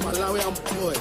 Malawi and boy.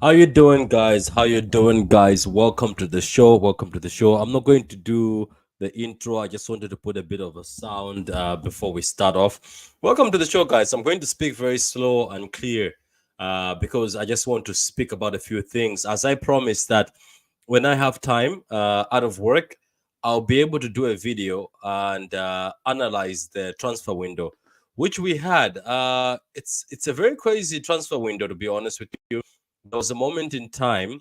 How you doing, guys? How you doing, guys? Welcome to the show. Welcome to the show. I'm not going to do the intro. I just wanted to put a bit of a sound before we start off. Welcome to the show, guys. I'm going to speak very slow and clear because I just want to speak about a few things. As I promised that when I have time out of work, I'll be able to do a video and analyze the transfer window, which we had. It's a very crazy transfer window, to be honest with you. There was a moment in time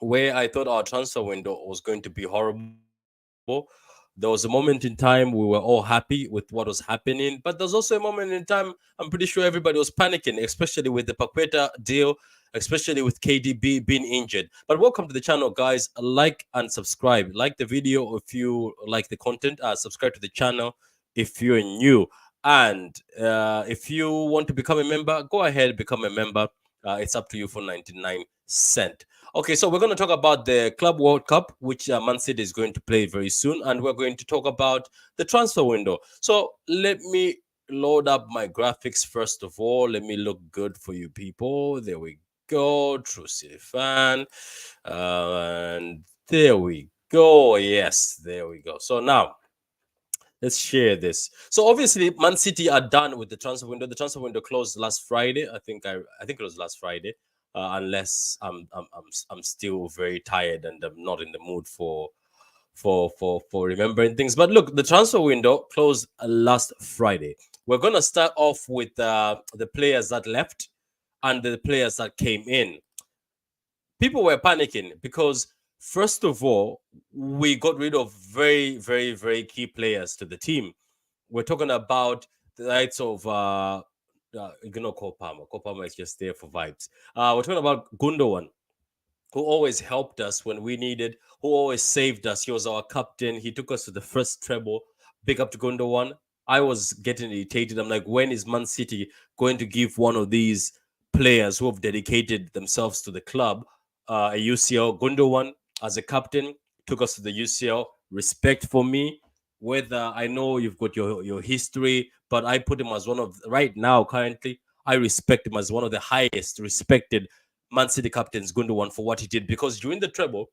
where I thought our transfer window was going to be horrible. There was a moment in time we were all happy with what was happening, but there's also a moment in time I'm pretty sure everybody was panicking, especially with the Paqueta deal, especially with KDB being injured. But welcome to the channel, guys. Like and subscribe. Like the video if you like the content. Subscribe to the channel if you're new. And if you want to become a member, go ahead, become a member. It's up to you for 99 cents. Okay, so we're going to talk about the Club World Cup, which Man City is going to play very soon, and we're going to talk about the transfer window. So let me load up my graphics first of all. Let me look good for you people. There we go. True City fan. And there we go. Yes, there we go. So now, let's share this. So obviously, Man City are done with the transfer window. The transfer window closed last Friday. I think it was last Friday. Unless I'm still very tired and I'm not in the mood for remembering things. But look, the transfer window closed last Friday. We're gonna start off with the players that left and the players that came in. People were panicking because first of all, we got rid of very, very, very key players to the team. We're talking about the likes of Cole Palmer. Cole Palmer is just there for vibes. We're talking about Gundogan, who always helped us when we needed, who always saved us. He was our captain. He took us to the first treble. Big up to Gundogan. I was getting irritated. I'm like, when is Man City going to give one of these players who have dedicated themselves to the club a UCL? Gundogan, as a captain, took us to the UCL. Respect for me. Whether I know you've got your history, but I put him as one of, right now, currently, I respect him as one of the highest respected Man City captains, Gundogan, for what he did, because during the treble,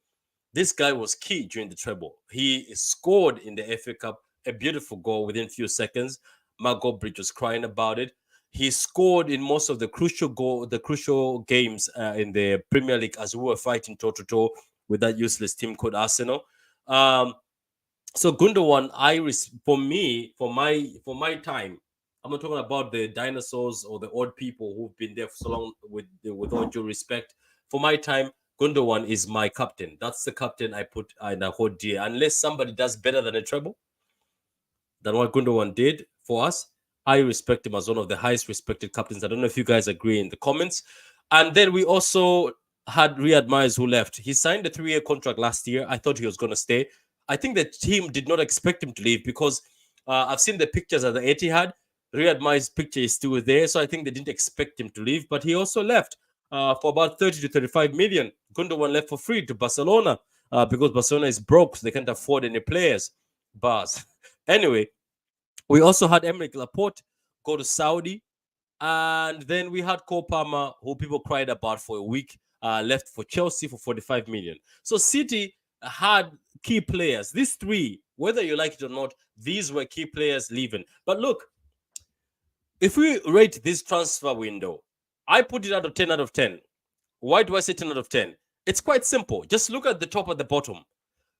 this guy was key during the treble. He scored in the FA Cup a beautiful goal within a few seconds. Mark Goldbridge was crying about it. He scored in most of the crucial games in the Premier League as we were fighting toe-to-toe with that useless team called Arsenal. So Gundogan, for my time, I'm not talking about the dinosaurs or the old people who've been there for so long. With all due respect, for my time, Gundogan is my captain. That's the captain I put in a hold dear. Unless somebody does better than a treble than what Gundogan did for us, I respect him as one of the highest respected captains. I don't know if you guys agree in the comments. And then we also had Riyad Mahrez, who left. He signed a 3-year contract last year. I thought he was going to stay. I think the team did not expect him to leave because I've seen the pictures at the Etihad. Riyad Mahrez's picture is still there, so I think they didn't expect him to leave. But he also left for about 30 to 35 million. Gundogan left for free to Barcelona because Barcelona is broke, so they can't afford any players. Bars. Anyway, We also had Emerick Laporte go to Saudi. And then we had Cole Palmer, who people cried about for a week, left for Chelsea for 45 million. So City had key players. These three, whether you like it or not, these were key players leaving. But look, if we rate this transfer window, I put it out of 10 out of 10. Why do I say 10 out of 10? It's quite simple. Just look at the top and the bottom.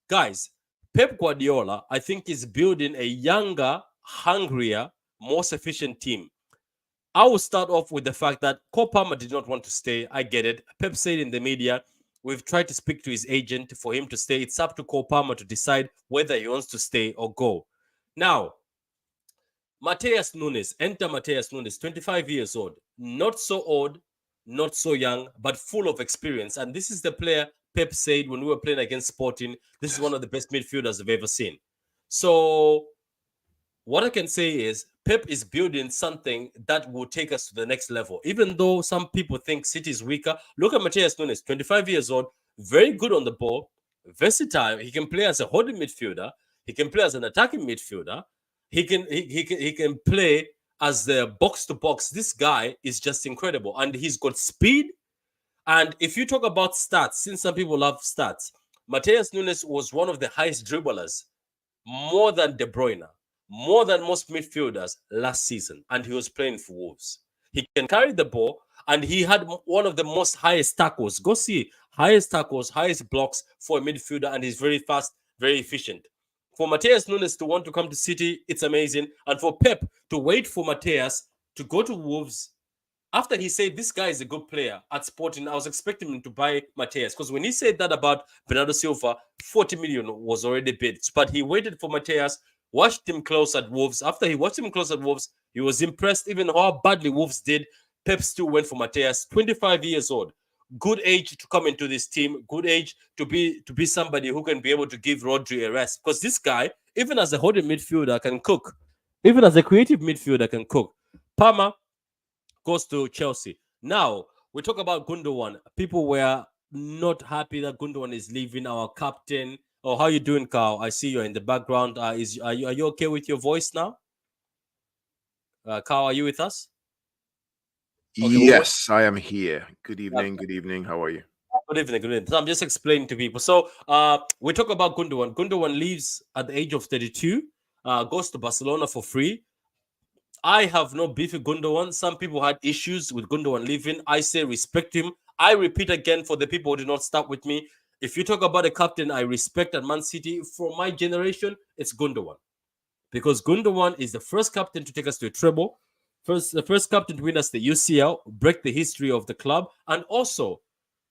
Guys, Pep Guardiola, I think, is building a younger, hungrier, more sufficient team. I will start off with the fact that Cole Palmer did not want to stay. I get it. Pep said in the media, we've tried to speak to his agent for him to stay. It's up to Cole Palmer to decide whether he wants to stay or go. Now, Matheus Nunes, enter Matheus Nunes, 25 years old. Not so old, not so young, but full of experience. And this is the player Pep said when we were playing against Sporting, this is one of the best midfielders I've ever seen. So what I can say is Pep is building something that will take us to the next level. Even though some people think City is weaker, look at Matheus Nunes, 25 years old, very good on the ball, versatile. He can play as a holding midfielder. He can play as an attacking midfielder. He can play as the box to box. This guy is just incredible, and he's got speed. And if you talk about stats, since some people love stats, Matheus Nunes was one of the highest dribblers, more than De Bruyne, more than most midfielders last season, and he was playing for Wolves. He can carry the ball, and he had one of the most highest tackles. Go see, highest tackles, highest blocks for a midfielder, and he's very fast, very efficient. For Matheus Nunes to want to come to City, it's amazing. And for Pep to wait for Matheus to go to Wolves, after he said this guy is a good player at Sporting, I was expecting him to buy Matheus, because when he said that about Bernardo Silva, 40 million was already bid. But he waited for Matheus, watched him close at Wolves. After he watched him close at Wolves, he was impressed even how badly Wolves did. Pep still went for Matheus, 25 years old. Good age to come into this team, good age to be somebody who can be able to give Rodri a rest. Because this guy, even as a holding midfielder, can cook. Even as a creative midfielder, can cook. Palmer goes to Chelsea. Now, we talk about Gundogan. People were not happy that Gundogan is leaving, our captain. Oh, how you doing, Carl? I see you're in the background. Are you okay with your voice now? Carl, are you with us? Okay, yes, I am here. Good evening. Good evening. How are you? Good evening. Good evening. So I'm just explaining to people. So we talk about Gundogan. Gundogan leaves at the age of 32, goes to Barcelona for free. I have no beef with Gundogan. Some people had issues with Gundogan leaving. I say respect him. I repeat again for the people who did not start with me. If you talk about a captain I respect at Man City, for my generation, it's Gundogan. Because Gundogan is the first captain to take us to a treble. The first captain to win us the UCL, break the history of the club, and also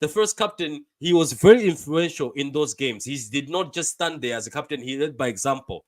the first captain. He was very influential in those games. He did not just stand there as a captain; he led by example.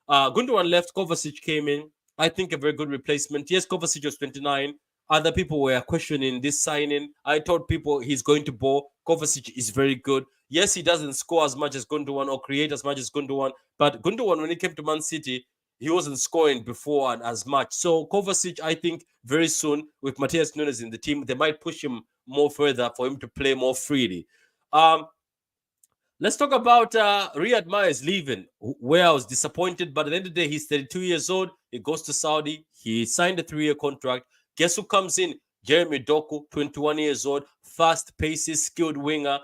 Gundogan left. Kovacic came in. I think a very good replacement. Yes, Kovacic was 29. Other people were questioning this signing. I told people he's going to ball. Kovacic is very good. Yes, he doesn't score as much as Gundogan or create as much as Gundogan, but Gundogan, when he came to Man City, he wasn't scoring before and as much. So Kovacic, I think very soon with Matheus Nunes in the team, they might push him more further for him to play more freely. Let's talk about Riyad Mahrez leaving, where I was disappointed. But at the end of the day, he's 32 years old. He goes to Saudi. He signed a 3-year contract. Guess who comes in? Jeremy Doku, 21 years old, fast paces, skilled winger.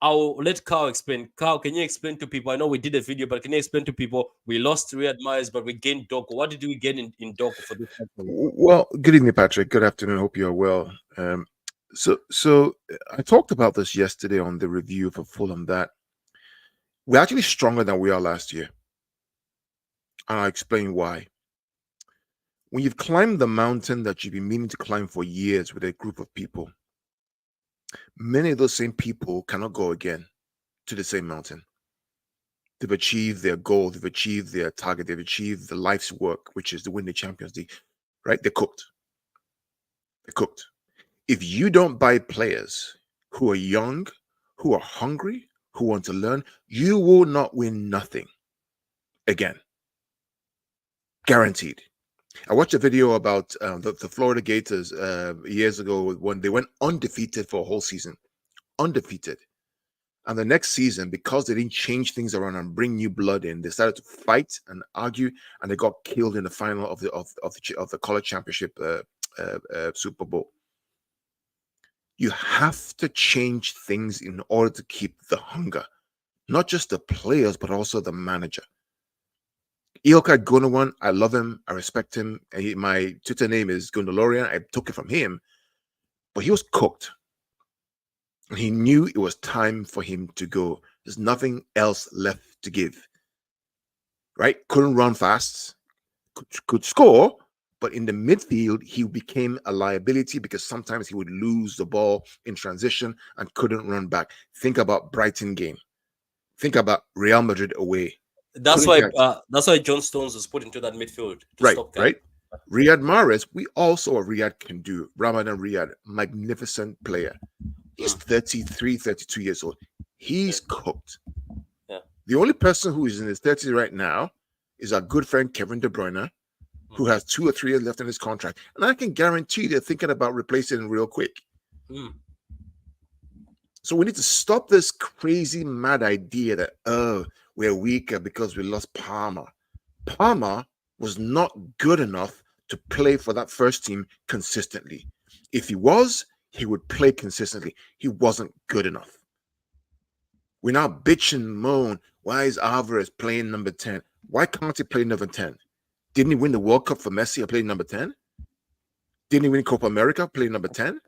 I'll let Carl explain. Carl, can you explain to people? I know we did a video, but can you explain to people? We lost Riyad Mahrez, but we gained Doku. What did we get in Doku for this? Well, good evening, Patrick. Good afternoon. Hope you're well. So I talked about this yesterday on the review for Fulham, that we're actually stronger than we are last year. And I'll explain why. When you've climbed the mountain that you've been meaning to climb for years with a group of people, many of those same people cannot go again to the same mountain. They've achieved their goal, they've achieved their target, they've achieved the life's work, which is to win the Champions League, right? They're cooked. They're cooked. If you don't buy players who are young, who are hungry, who want to learn, you will not win nothing again. Guaranteed. I watched a video about the Florida Gators years ago when they went undefeated for a whole season. Undefeated. And the next season, because they didn't change things around and bring new blood in, they started to fight and argue, and they got killed in the final of the college championship Super Bowl. You have to change things in order to keep the hunger, not just the players, but also the manager. Ilkay Gundogan, I love him, I respect him. My Twitter name is Gundolorian. I took it from him, but he was cooked. And he knew it was time for him to go. There's nothing else left to give. Right? Couldn't run fast, could score, but in the midfield, he became a liability because sometimes he would lose the ball in transition and couldn't run back. Think about Brighton game. Think about Real Madrid away. That's why John Stones was put into that midfield to stop that. Right. Riyad Mahrez, we also Riyad can do. Ramadan Riyad, magnificent player. He's 33, 32 years old. He's cooked. Yeah. The only person who is in his 30s right now is our good friend Kevin De Bruyne, who has 2 or 3 years left in his contract. And I can guarantee they're thinking about replacing him real quick. So we need to stop this crazy, mad idea that, we're weaker because we lost Palmer. Palmer was not good enough to play for that first team consistently. If he was, he would play consistently. He wasn't good enough. We now bitch and moan. Why is Alvarez playing number 10? Why can't he play number 10? Didn't he win the World Cup for Messi playing number 10? Didn't he win Copa America playing number 10?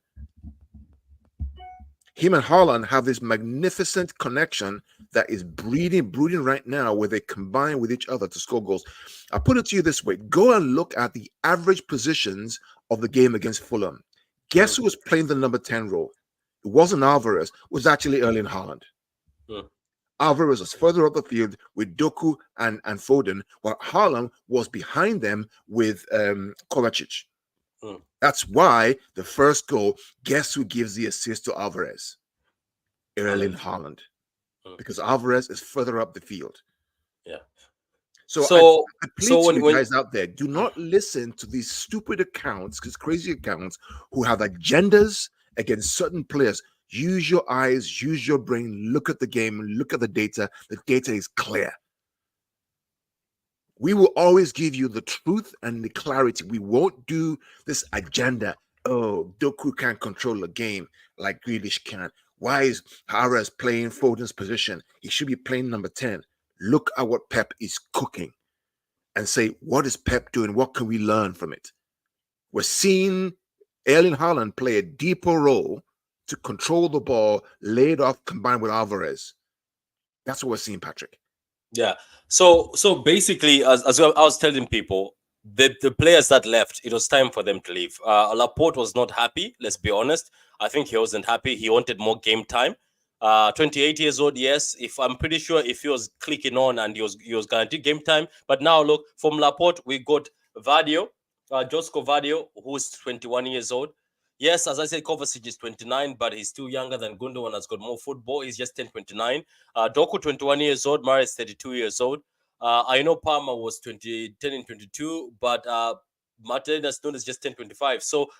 Him and Haaland have this magnificent connection that is brooding right now, where they combine with each other to score goals. I put it to you this way. Go and look at the average positions of the game against Fulham. Guess who was playing the number 10 role? It wasn't Alvarez. It was actually Erling Haaland. Alvarez was further up the field with Doku and Foden, while Haaland was behind them with Kovacic. That's why the first goal, guess who gives the assist to Alvarez? Erling Haaland. Because Alvarez is further up the field. Yeah. So I plead to you guys out there, do not listen to these stupid accounts, because crazy accounts who have agendas against certain players. Use your eyes, use your brain, look at the game, look at the data. The data is clear. We will always give you the truth and the clarity. We won't do this agenda. Oh, Doku can't control the game like Grealish can. Why is Alvarez playing Foden's position? He should be playing number 10. Look at what Pep is cooking and say, what is Pep doing? What can we learn from it? We're seeing Erling Haaland play a deeper role to control the ball, lay it off, combined with Alvarez. That's what we're seeing, Patrick. Yeah. So basically, as I was telling people, the players that left, it was time for them to leave. Laporte was not happy. Let's be honest. I think he wasn't happy. He wanted more game time. 28 years old, yes. I'm pretty sure if he was clicking on and he was guaranteed game time. But now look, from Laporte, we got Vadio, Josko Vadio, who's 21 years old. Yes, as I said, Kovacic is 29, but he's still younger than Gundogan, has got more football. He's just 29. Doku, 21 years old. Mahrez, 32 years old. I know Palmer was 10 and 22, but Martinez Nunes is just 10, 25. So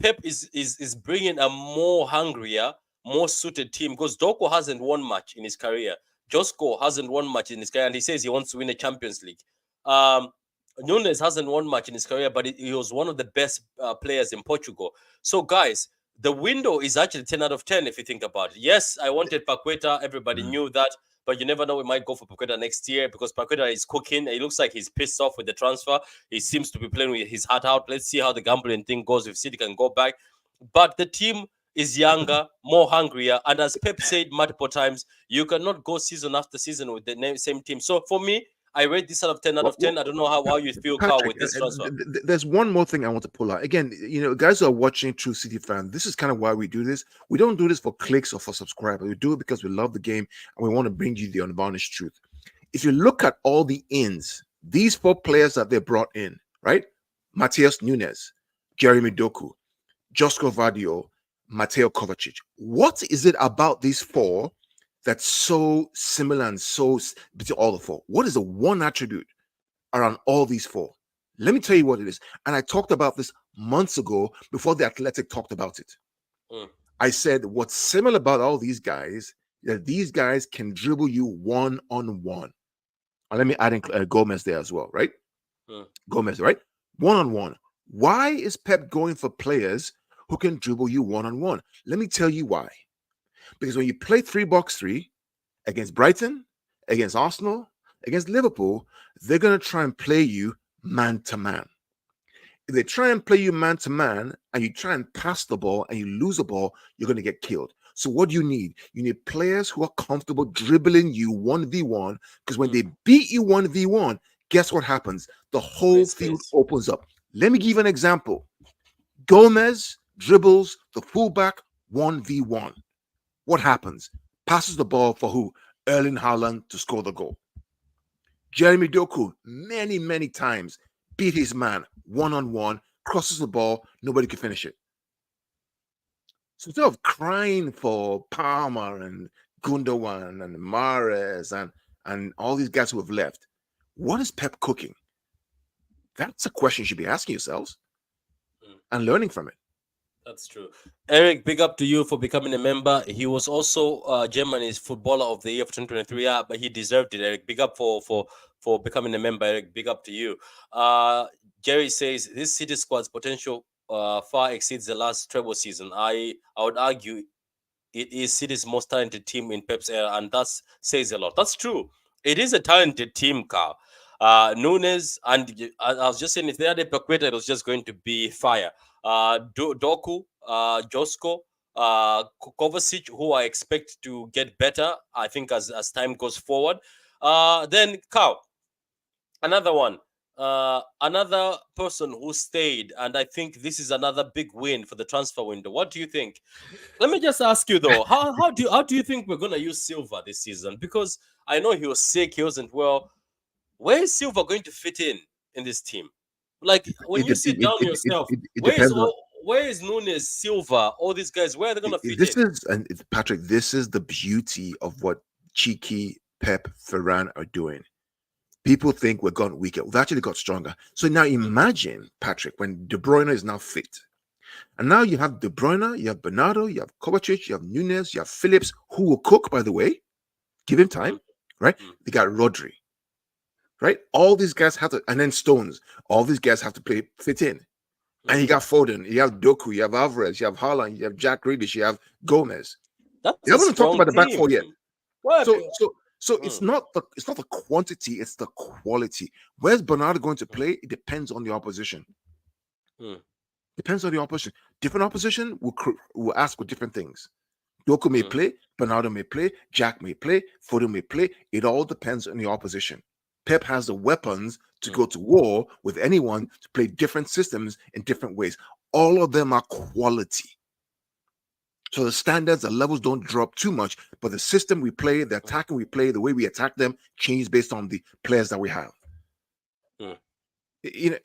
Pep is bringing a more hungrier, more suited team, because Doku hasn't won much in his career. Josko hasn't won much in his career, and he says he wants to win a Champions League. Nunes hasn't won much in his career, but he was one of the best players in Portugal. So, guys, the window is actually 10 out of 10 if you think about it. Yes, I wanted Paqueta. Everybody knew that. But you never know, we might go for Paqueta next year because Paqueta is cooking. It looks like he's pissed off with the transfer. He seems to be playing with his heart out. Let's see how the gambling thing goes, if City can go back. But the team is younger, more hungrier. And as Pep said multiple times, you cannot go season after season with the same team. So for me, I rate this out of 10 out of 10. I don't know how you feel, Carl, with this transfer. There's one more thing I want to pull out. Again, guys who are watching True City Fan, this is kind of why we do this. We don't do this for clicks or for subscribers. We do it because we love the game and we want to bring you the unvarnished truth. If you look at all the ins, these 4 players that they brought in, right? Matheus Nunes, Jeremy Doku, Josko Vadio, Mateo Kovacic. What is it about these 4 that's so similar and so between all the 4? What is the one attribute around all these 4? Let me tell you what it is. And I talked about this months ago before the Athletic talked about it. I said what's similar about all these guys that these guys can dribble you one-on-one. And let me add in Gomez there as well, right? Gomez, right? One-on-one. Why is Pep going for players who can dribble you one-on-one? Let me tell you why. Because when you play 3-box-3 against Brighton, against Arsenal, against Liverpool, they're going to try and play you man-to-man. If they try and play you man-to-man and you try and pass the ball and you lose the ball, you're going to get killed. So what do you need? You need players who are comfortable dribbling you 1v1, because when they beat you 1v1, guess what happens? The whole field opens up. Let me give you an example. Gomez dribbles the fullback 1v1. What happens? Passes the ball for who? Erling Haaland to score the goal. Jeremy Doku, many times, beat his man one-on-one, crosses the ball, nobody can finish it. So instead of crying for Palmer and Gundogan and Mahrez and all these guys who have left, what is Pep cooking? That's a question you should be asking yourselves and learning from it. That's true. Eric, big up to you for becoming a member. He was also Germany's Footballer of the Year for 2023, but he deserved it, Eric. Big up for becoming a member, Eric. Big up to you. Jerry says, this City squad's potential far exceeds the last treble season. I would argue it is City's most talented team in Pep's era, and that says a lot. That's true. It is a talented team, Carl. Nunes, and I was just saying, if they had a Paqueta, it was just going to be fire. Doku, Josko, Kovacic, who I expect to get better, I think, as time goes forward. Then Carl, another one. Another person who stayed, and I think this is another big win for the transfer window. What do you think? Let me just ask you though, how do you think we're gonna use Silva this season? Because I know he was sick, he wasn't well. Where is Silva going to fit in this team? Like when you sit down yourself, where is Nunes, Silva, all these guys? Where are they gonna fit in? Patrick, this is the beauty of what Cheeky, Pep, Ferran are doing. People think we've gone weaker. We've actually got stronger. So now imagine, Patrick, when De Bruyne is now fit. And now you have De Bruyne, you have Bernardo, you have Kovacic, you have Nunes, you have Phillips, who will cook, by the way. Give him time, right? They got Rodri, right? All these guys have to, and then Stones. All these guys have to fit in. And you got Foden, you have Doku, you have Alvarez, you have Haaland, you have Jack Grealish, you have Gomez. You haven't talked about the back four yet. What? So it's not the quantity, it's the quality. Where's Bernardo going to play? It depends on the opposition. Depends on the opposition. Different opposition will ask for different things. Doku may play, Bernardo may play, Jack may play, Foden may play. It all depends on the opposition. Pep has the weapons to go to war with anyone to play different systems in different ways. All of them are quality. So the standards, the levels don't drop too much, but the system we play, the attacking we play, the way we attack them changes based on the players that we have.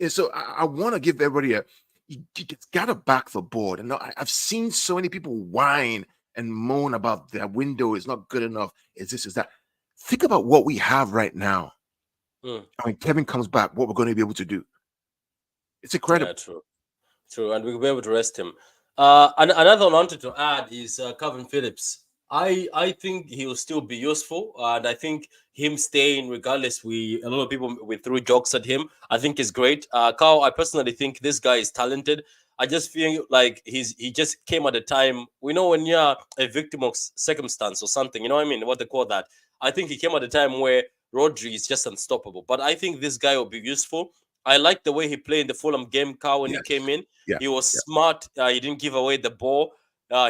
So I want to give everybody you got to back the board. And I've seen so many people whine and moan about their window is not good enough. Is this, is that? Think about what we have right now. I mean, Kevin comes back, what we're going to be able to do. It's incredible. Yeah, true. And we'll be able to rest him. And another one I wanted to add is Calvin Phillips. I think he will still be useful, and I think him staying regardless. A lot of people we threw jokes at him. I think is great. Carl, I personally think this guy is talented. I just feel like he just came at a time. We know when you're a victim of circumstance or something, you know what I mean? What they call that. I think he came at a time where Rodri is just unstoppable. But I think this guy will be useful. I like the way he played in the Fulham game, Carl, when he came in. He was smart. He didn't give away the ball.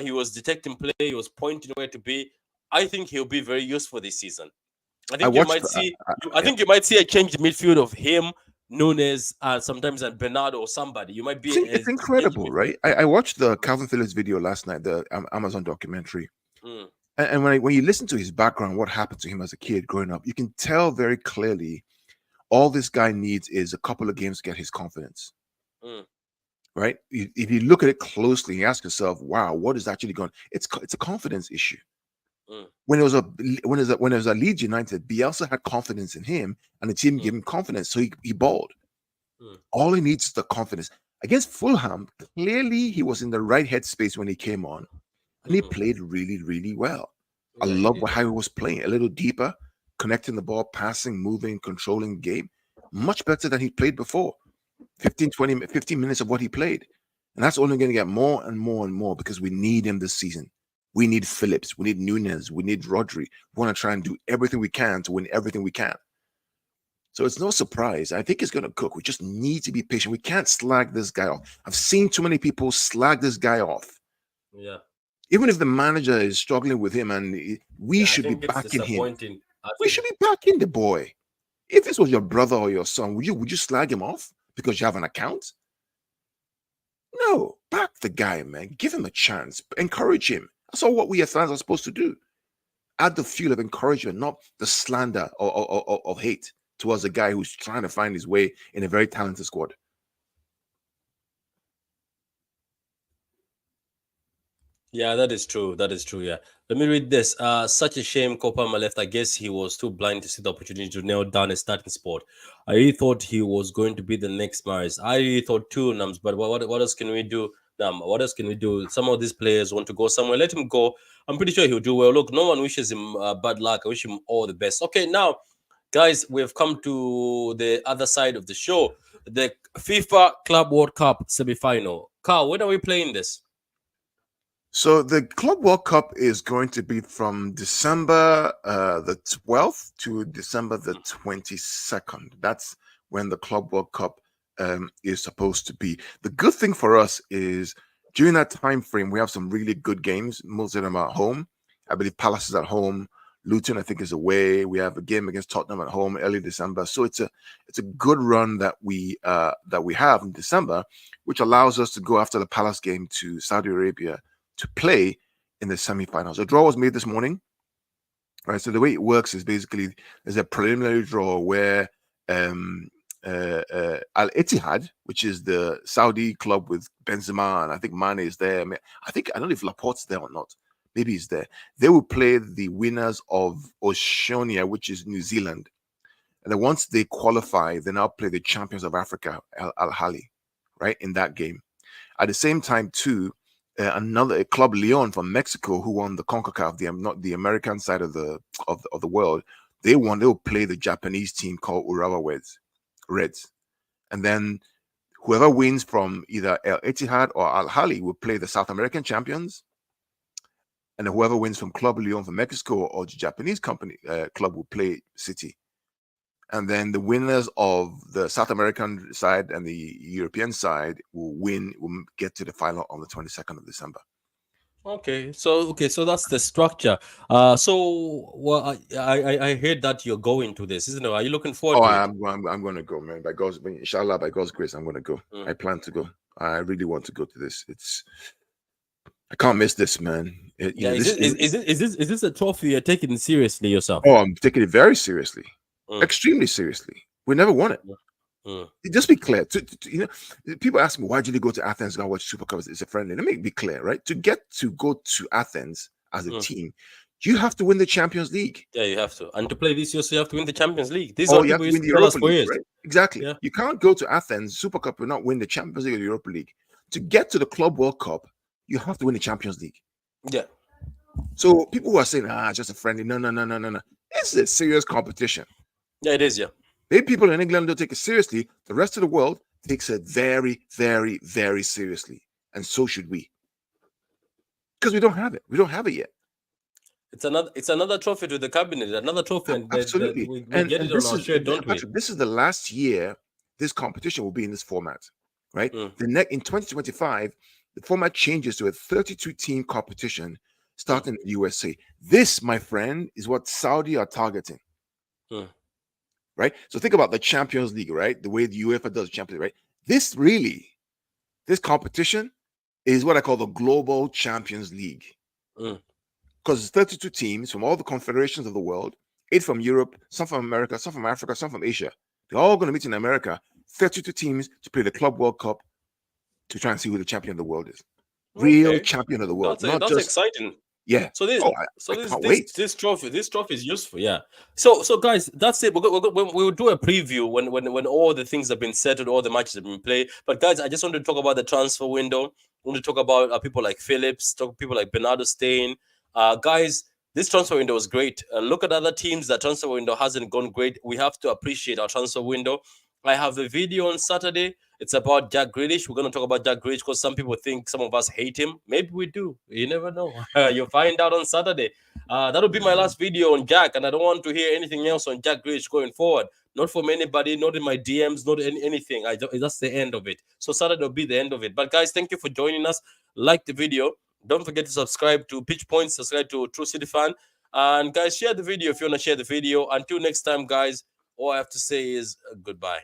He was detecting play. He was pointing where to be. I think he'll be very useful this season. I think you might see a change in midfield of him, Nunes, sometimes and Bernardo or somebody. You might be. It's incredible, right? I watched the Calvin Phillips video last night, the Amazon documentary. And when you listen to his background, what happened to him as a kid growing up, you can tell very clearly all this guy needs is a couple of games to get his confidence. Right? If you look at it closely, you ask yourself, "Wow, what is actually going?" It's a confidence issue. When it was a Leeds United, Bielsa had confidence in him, and the team gave him confidence, so he balled. All he needs is the confidence. Against Fulham, clearly he was in the right headspace when he came on, and he played really, really well. I Yeah, he love did. how he was playing a little deeper, connecting the ball, passing, moving, controlling the game. Much better than he played before. 15 minutes of what he played. And that's only going to get more and more and more because we need him this season. We need Phillips. We need Nunez. We need Rodri. We want to try and do everything we can to win everything we can. So it's no surprise. I think he's going to cook. We just need to be patient. We can't slag this guy off. I've seen too many people slag this guy off. Yeah. Even if the manager is struggling with him and we Yeah, I should be think it's backing him. disappointing. I We think should be backing the boy. If this was your brother or your son, would you slag him off because you have an account? No, back the guy, man. Give him a chance. Encourage him. That's all what we as fans are supposed to do. Add the fuel of encouragement, not the slander of hate towards a guy who's trying to find his way in a very talented squad. Yeah, that is true. That is true. Yeah. Let me read this. Such a shame Kopama left. I guess he was too blind to see the opportunity to nail down a starting spot. I really thought he was going to be the next Maris. I really thought too, Nams. But what else can we do? What else can we do? Some of these players want to go somewhere. Let him go. I'm pretty sure he'll do well. Look, no one wishes him bad luck. I wish him all the best. Okay, now, guys, we've come to the other side of the show. The FIFA Club World Cup semi-final. Carl, when are we playing this? So the Club World Cup is going to be from December the 12th to December the 22nd. That's when the Club World Cup is supposed to be. The good thing for us is during that time frame, we have some really good games. Most of them are at home. I believe Palace is at home. Luton, I think, is away. We have a game against Tottenham at home early December. So it's a good run that we have in December, which allows us to go after the Palace game to Saudi Arabia to play in the semifinals. The draw was made this morning. Right. So the way it works is basically there's a preliminary draw where Al Ittihad, which is the Saudi club with Benzema, and I think Mane is there. I don't know if Laporte's there or not. Maybe he's there. They will play the winners of Oceania, which is New Zealand. And then once they qualify, they now play the champions of Africa, Al Ahly, right, in that game. At the same time, too, another club, Leon from Mexico, who won the CONCACAF, not the American side of the world. They will play the Japanese team called Urawa Reds, and then whoever wins from either Al Ittihad or Al Ahly will play the South American champions, and whoever wins from Club Leon from Mexico or the Japanese club will play City. And then the winners of the South American side and the European side will get to the final on the 22nd of December. Okay, so that's the structure. I heard that you're going to this, isn't it? Are you looking forward to it? I'm going to go, man. By God's, inshallah, by God's grace, I'm going to go. I plan to go. I really want to go to this. I can't miss this, man. Is this a trophy you're taking seriously yourself? Oh, I'm taking it very seriously. Extremely seriously. We never won it. Just be clear. People ask me, why did you go to Athens and watch Super Cup? It's a friendly. Let me be clear, right? To go to Athens as a team, you have to win the Champions League. Yeah, you have to. And to play this year, so you have to win the Champions League. You have to win the Europa League, right? Exactly. Yeah. You can't go to Athens, Super Cup, and not win the Champions League or the Europa League. To get to the Club World Cup, you have to win the Champions League. Yeah. So people who are saying, just a friendly. No. It's a serious competition. Yeah, it is, yeah. Maybe people in England don't take it seriously. The rest of the world takes it very, very, very seriously. And so should we. Because we don't have it. We don't have it yet. It's another trophy to the cabinet, another trophy. And absolutely. We get it on our shirt, don't we? Patrick, this is the last year this competition will be in this format, right? In 2025, the format changes to a 32-team competition starting in the USA. This, my friend, is what Saudi are targeting. Right? So think about the Champions League, right? The way the UEFA does Champions League, right? This competition is what I call the Global Champions League. Because it's 32 teams from all the confederations of the world, 8 from Europe, some from America, some from Africa, some from Asia. They're all going to meet in America. 32 teams to play the Club World Cup to try and see who the champion of the world is. Real champion of the world. That's exciting. Yeah. So this trophy is useful. Yeah. So guys, that's it. We'll do a preview when all the things have been settled, all the matches have been played. But guys, I just want to talk about the transfer window. I want to talk about people like Phillips, people like Bernardo Stein. Guys, this transfer window was great. Look at other teams that transfer window hasn't gone great. We have to appreciate our transfer window. I have a video on Saturday. It's about Jack Grealish. We're going to talk about Jack Grealish because some people think some of us hate him. Maybe we do. You never know. You'll find out on Saturday. That'll be my last video on Jack, and I don't want to hear anything else on Jack Grealish going forward. Not from anybody, not in my DMs, not anything. That's the end of it. So Saturday will be the end of it. But guys, thank you for joining us. Like the video. Don't forget to subscribe to Pitch Points, subscribe to True City Fan. And guys, share the video if you want to share the video. Until next time, guys, all I have to say is goodbye.